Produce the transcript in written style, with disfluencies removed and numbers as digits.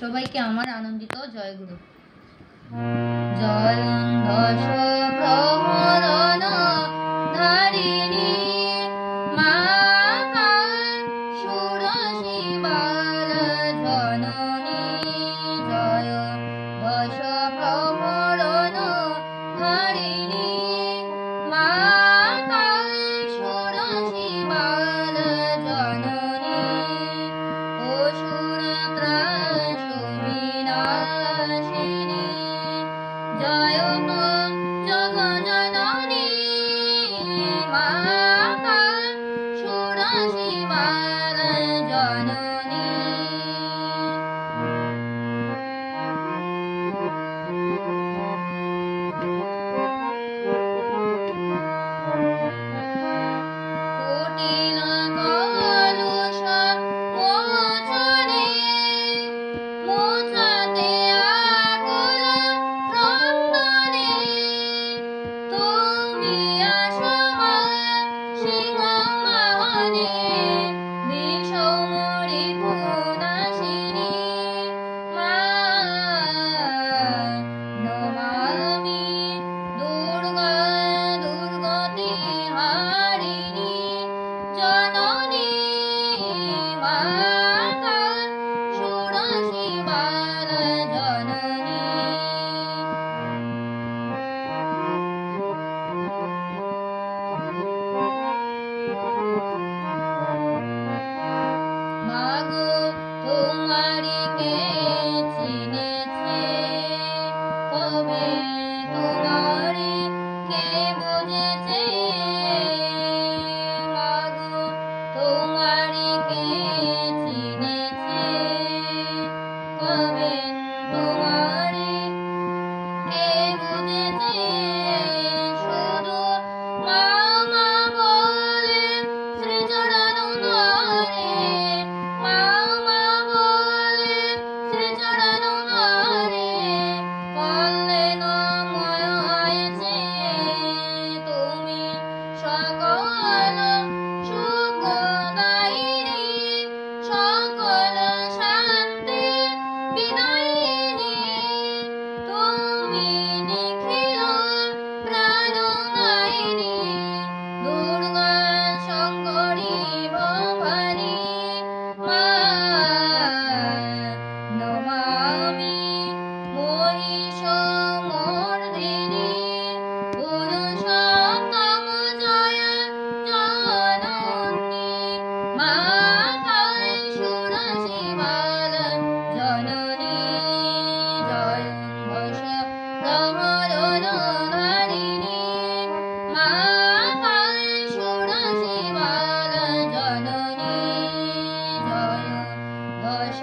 সবাইকে আমার আনন্দিত জয়গুরু। জয়ং দশ প্রহরণ ধারিণী মা সুরশিবার জননী। জয় দশ প্রহরণ ধারিণী মা সুরশিবার জননী। অসুর ত্রাস বিনাশিনী জয় জগজননী মা সুরশিবার জননী। কুটিল কলুষ মোচনে মোছাতে আকুল ক্রন্দনে। তুমি আসো মা সিংহবাহনে বিষমরি পুনাশিনী মা নমামি দুর্গা দুর্গতি হারিণী জননী মা সুরশিবার জননী। মাগো তোমারি কে চিনেছে কবে তোমারি কে বুঝেছে। মাগো তোমারি কে চিনেছে কবে তোমারি কে বুঝেছে। শুধু মা মা বলে শ্রীচরণ ধরে মা মা বলে শ্রীচরণ ধরে কল্যাণময় হয়েছে তুমি সকল সুখদায়িনী সকল শান্তি বিদায়িনী। তুমি নিখিল প্রাণদায়িনী দুর্গা শঙ্করী ভবানী মা নমামি মহিষমর্দিনী পুরুষোত্তম জয় জননী মা সুরশিবার জননী। জয় ঘোষ প্রহরণ ধারিণী মা সুরশিবার জননী। জয় দশ